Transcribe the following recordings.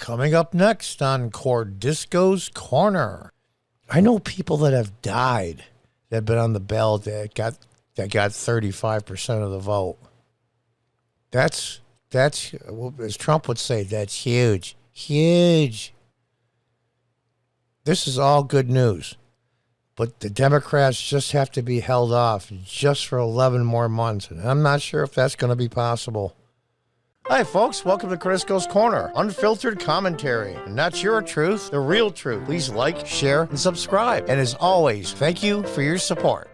Coming up next on Cordisco's Corner. I know people that have died that have been on the ballot that got 35% of the vote. That's as Trump would say, that's huge. Huge. This is all good news. But the Democrats just have to be held off just for 11 more months. And I'm not sure if that's going to be possible. Hi, folks. Welcome to Cordisco's Corner. Unfiltered commentary. Not your truth, the real truth. Please like, share, and subscribe. And as always, thank you for your support.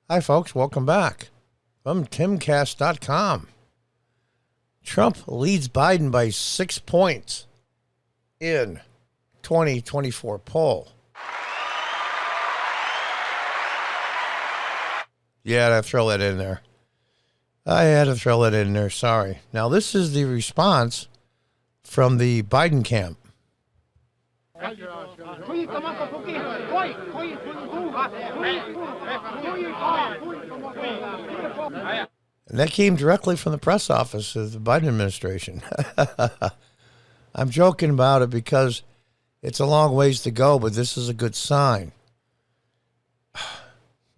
Hi, folks. Welcome back. From timcast.com. Trump leads Biden by 6 points in 2024 poll. Yeah, I had to throw that in there. Sorry. Now, this is the response from the Biden camp. And that came directly from the press office of the Biden administration. I'm joking about it because it's a long ways to go, but this is a good sign.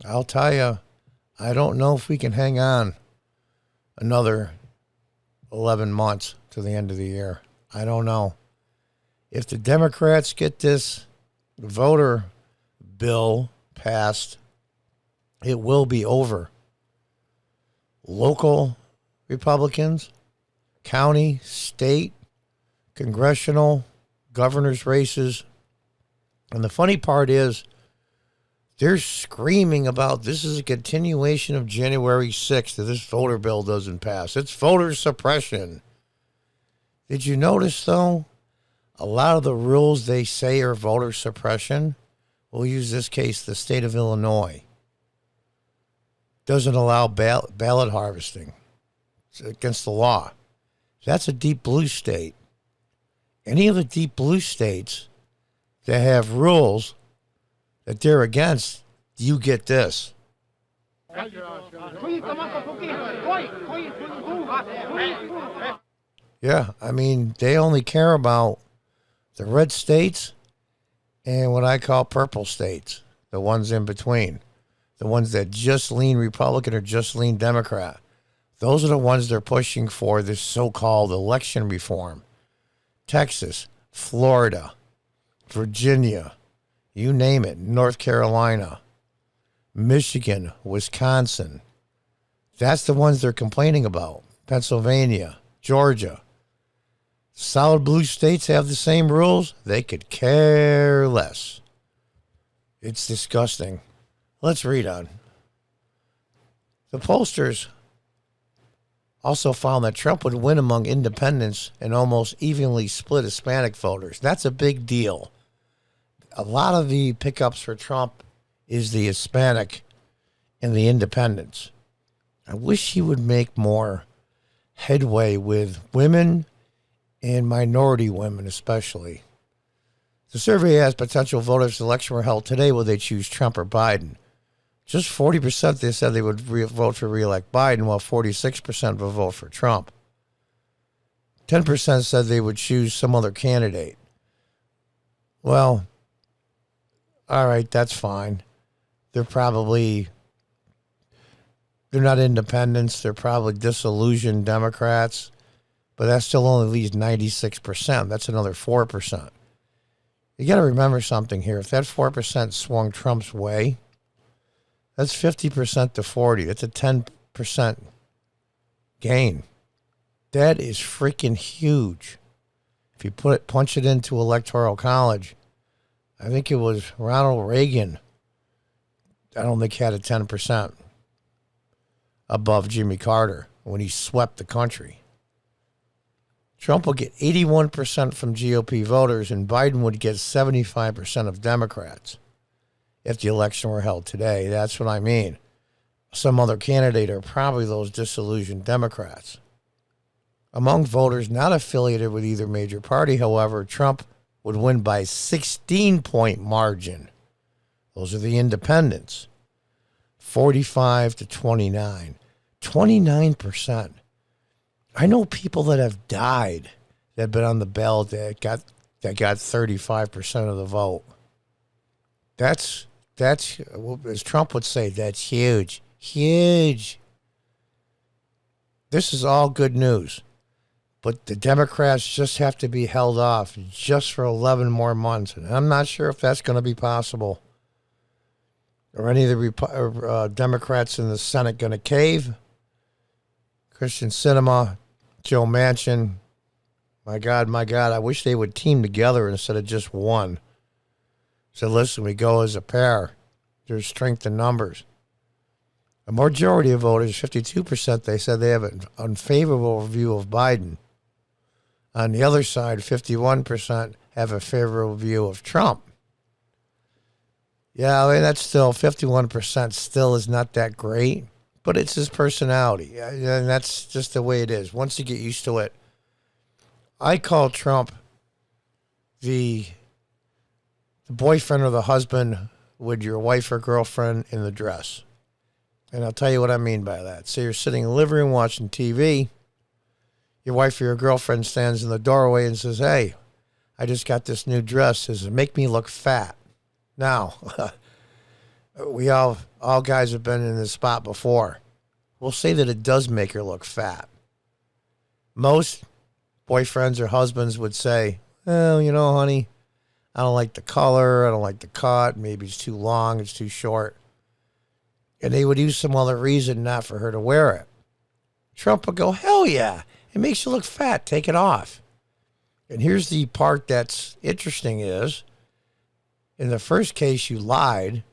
I'll tell you, I don't know if we can hang on another 11 months to the end of the year. I don't know. If the Democrats get this voter bill passed, it will be over. Local Republicans, county, state, congressional, governor's races. And the funny part is, they're screaming about this is a continuation of January 6th if this voter bill doesn't pass. It's voter suppression. Did you notice, though, a lot of the rules they say are voter suppression? We'll use this case, the state of Illinois. Doesn't allow ballot harvesting. It's against the law. That's a deep blue state. Any of the deep blue states that have rules that they're against, you get this. Yeah, I mean, they only care about the red states and what I call purple states, the ones in between, the ones that just lean Republican or just lean Democrat. Those are the ones they're pushing for this so-called election reform. Texas, Florida, Virginia, you name it, North Carolina, Michigan, Wisconsin. That's the ones they're complaining about. Pennsylvania, Georgia. Solid blue states have the same rules. They could care less. It's disgusting. Let's read on. The pollsters also found that Trump would win among independents and almost evenly split Hispanic voters. That's a big deal. A lot of the pickups for Trump is the Hispanic and the independents. I wish he would make more headway with women and minority women especially. The survey asked potential voters if the election were held today, would they choose Trump or Biden? Just 40% they said they would vote for re-elect Biden, while 46% would vote for Trump. 10% said they would choose some other candidate. Well, all right, that's fine. They're not independents. They're probably disillusioned Democrats, but that still only leaves 96%. That's another 4%. You got to remember something here. If that 4% swung Trump's way, that's 50% to 40. That's a 10% gain. That is freaking huge. If you punch it into Electoral College, I think it was Ronald Reagan, I don't think had a 10% above Jimmy Carter when he swept the country. Trump will get 81% from GOP voters, and Biden would get 75% of Democrats if the election were held today. That's what I mean. Some other candidate are probably those disillusioned Democrats. Among voters not affiliated with either major party, however, Trump would win by 16-point margin. Those are the independents. 45 to 29. 29%. I know people that have died that have been on the ballot that got 35% of the vote. That's as Trump would say, that's huge. Huge. This is all good news. But the Democrats just have to be held off just for 11 more months. And I'm not sure if that's going to be possible. Are any of the Democrats in the Senate going to cave? Christian Sinema, Joe Manchin. My God, I wish they would team together instead of just one. So listen, we go as a pair. There's strength in numbers. A majority of voters, 52%, they said they have an unfavorable view of Biden. On the other side, 51% have a favorable view of Trump. Yeah, I mean, that's still 51% still is not that great, but it's his personality. And that's just the way it is. Once you get used to it, I call Trump the boyfriend or the husband with your wife or girlfriend in the dress. And I'll tell you what I mean by that. So you're sitting in the living room watching TV. Your wife or your girlfriend stands in the doorway and says, hey, I just got this new dress. Does it make me look fat? Now, we all guys have been in this spot before. We'll say that it does make her look fat. Most boyfriends or husbands would say, well, you know, honey, I don't like the color. I don't like the cut. Maybe it's too long. It's too short. And they would use some other reason not for her to wear it. Trump would go, hell yeah. It makes you look fat. Take it off. And here's the part that's interesting is, in the first case, you lied,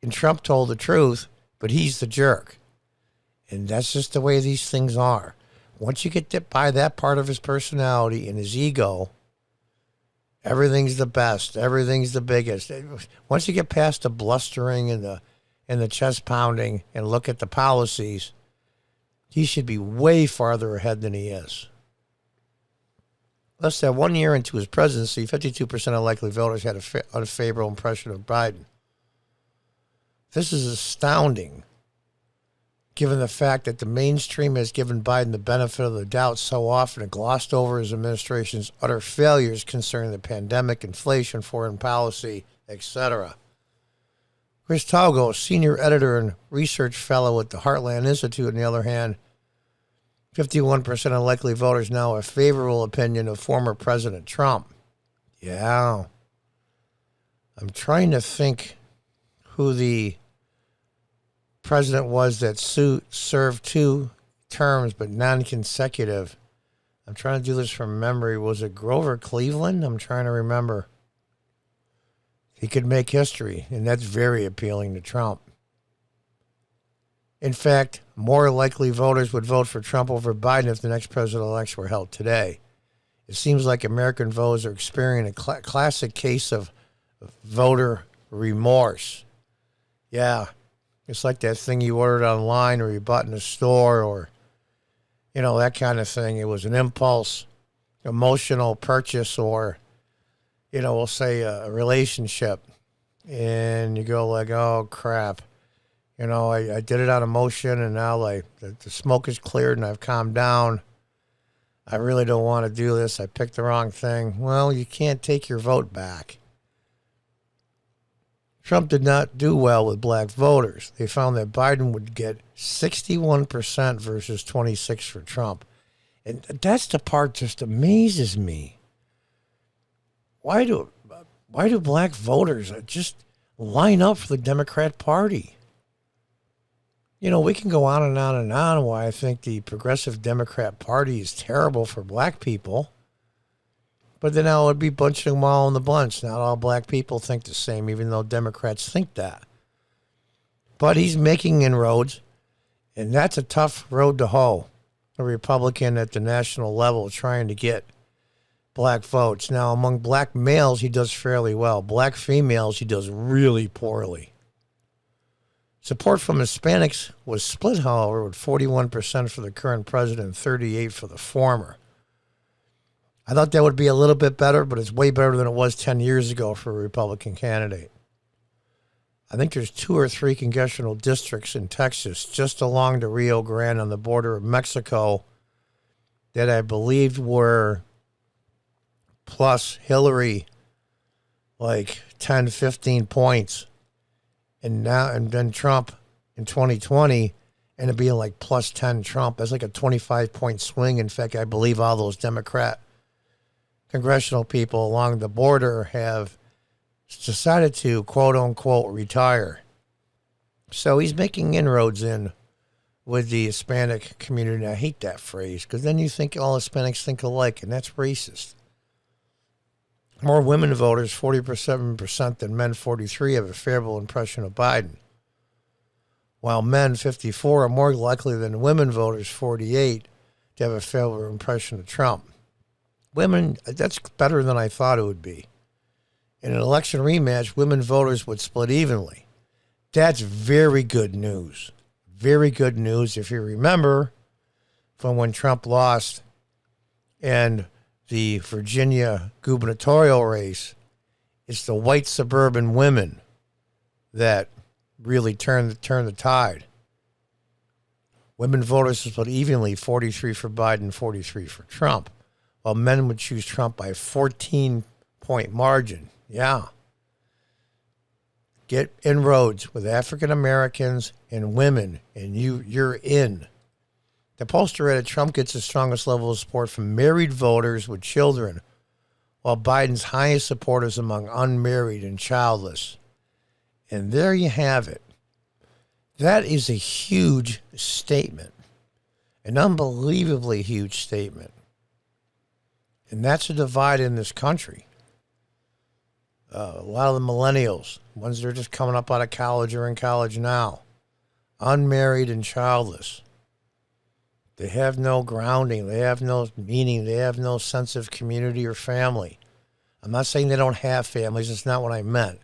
and Trump told the truth, but he's the jerk. And that's just the way these things are. Once you get by that part of his personality and his ego, everything's the best. Everything's the biggest. Once you get past the blustering and the chest pounding and look at the policies, he should be way farther ahead than he is. Less than 1 year into his presidency, 52% of likely voters had an unfavorable impression of Biden. This is astounding, given the fact that the mainstream has given Biden the benefit of the doubt so often and glossed over his administration's utter failures concerning the pandemic, inflation, foreign policy, etc. Chris Talgo, senior editor and research fellow at the Heartland Institute, on the other hand, 51% of likely voters now have a favorable opinion of former President Trump. Yeah. I'm trying to think who the president was that served 2 terms but non-consecutive. I'm trying to do this from memory. Was it Grover Cleveland? I'm trying to remember. He could make history, and that's very appealing to Trump. In fact, more likely voters would vote for Trump over Biden if the next presidential election were held today. It seems like American voters are experiencing a classic case of voter remorse. Yeah, it's like that thing you ordered online or you bought in a store or, you know, that kind of thing. It was an impulse, emotional purchase, or, you know, we'll say a relationship. And you go like, oh, crap. You know, I did it on emotion, and now like the smoke is cleared and I've calmed down. I really don't want to do this. I picked the wrong thing. Well, you can't take your vote back. Trump did not do well with black voters. They found that Biden would get 61% versus 26% for Trump. And that's the part just amazes me. Why do black voters just line up for the Democrat Party? You know, we can go on and on and on why I think the Progressive Democrat Party is terrible for black people. But then I would be bunching them all in the bunch. Not all black people think the same, even though Democrats think that. But he's making inroads, and that's a tough road to hoe. A Republican at the national level trying to get black votes. Now, among black males, he does fairly well. Black females, he does really poorly. Support from Hispanics was split, however, with 41% for the current president and 38% for the former. I thought that would be a little bit better, but it's way better than it was 10 years ago for a Republican candidate. I think there's 2 or 3 congressional districts in Texas just along the Rio Grande on the border of Mexico that I believed were plus Hillary like 10, 15 points. And then Trump in 2020 ended up being like plus 10 Trump. That's like a 25-point swing. In fact, I believe all those Democrat congressional people along the border have decided to, quote unquote, retire. So he's making inroads in with the Hispanic community. I hate that phrase because then you think all Hispanics think alike, and that's racist. More women voters, 47% than men, 43, have a favorable impression of Biden. While men, 54, are more likely than women voters, 48, to have a favorable impression of Trump. Women, that's better than I thought it would be. In an election rematch, women voters would split evenly. That's very good news. Very good news. If you remember from when Trump lost and the Virginia gubernatorial race, it's the white suburban women that really turned the tide. Women voters split evenly, 43 for Biden, 43 for Trump, while men would choose Trump by a 14-point margin. Yeah. Get inroads with African Americans and women, and you're in. The pollster added Trump gets the strongest level of support from married voters with children, while Biden's highest support is among unmarried and childless. And there you have it. That is a huge statement, an unbelievably huge statement. And that's a divide in this country. A lot of the millennials, ones that are just coming up out of college or in college now, unmarried and childless. They have no grounding. They have no meaning. They have no sense of community or family. I'm not saying they don't have families. That's not what I meant.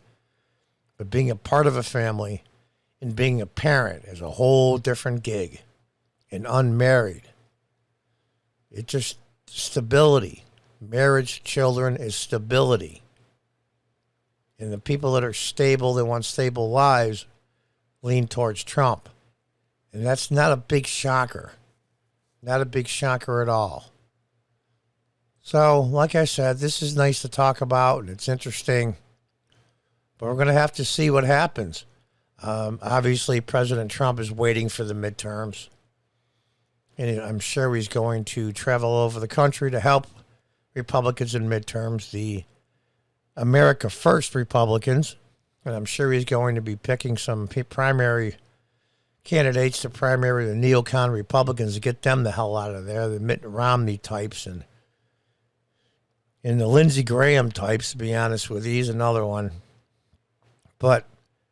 But being a part of a family and being a parent is a whole different gig. And unmarried, it's just stability. Marriage, children is stability. And the people that are stable, that want stable lives, lean towards Trump. And that's not a big shocker. Not a big shocker at all. So, like I said, this is nice to talk about, and it's interesting. But we're going to have to see what happens. Obviously, President Trump is waiting for the midterms. And I'm sure he's going to travel over the country to help Republicans in midterms. The America First Republicans, and I'm sure he's going to be picking some primary candidates to primary the neocon Republicans to get them the hell out of there, the Mitt Romney types and the Lindsey Graham types, to be honest with you. He's another one. But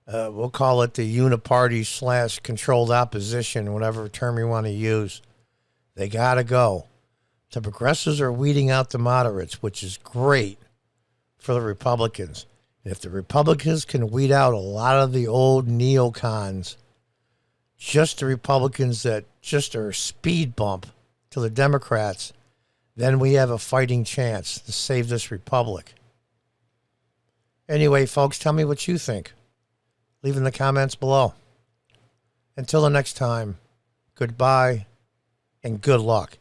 we'll call it the uniparty / controlled opposition, whatever term you want to use. They got to go. The progressives are weeding out the moderates, which is great for the Republicans. And if the Republicans can weed out a lot of the old neocons, just the Republicans that just are a speed bump to the Democrats, then we have a fighting chance to save this republic. Anyway, folks, tell me what you think. Leave in the comments below. Until the next time, goodbye and good luck.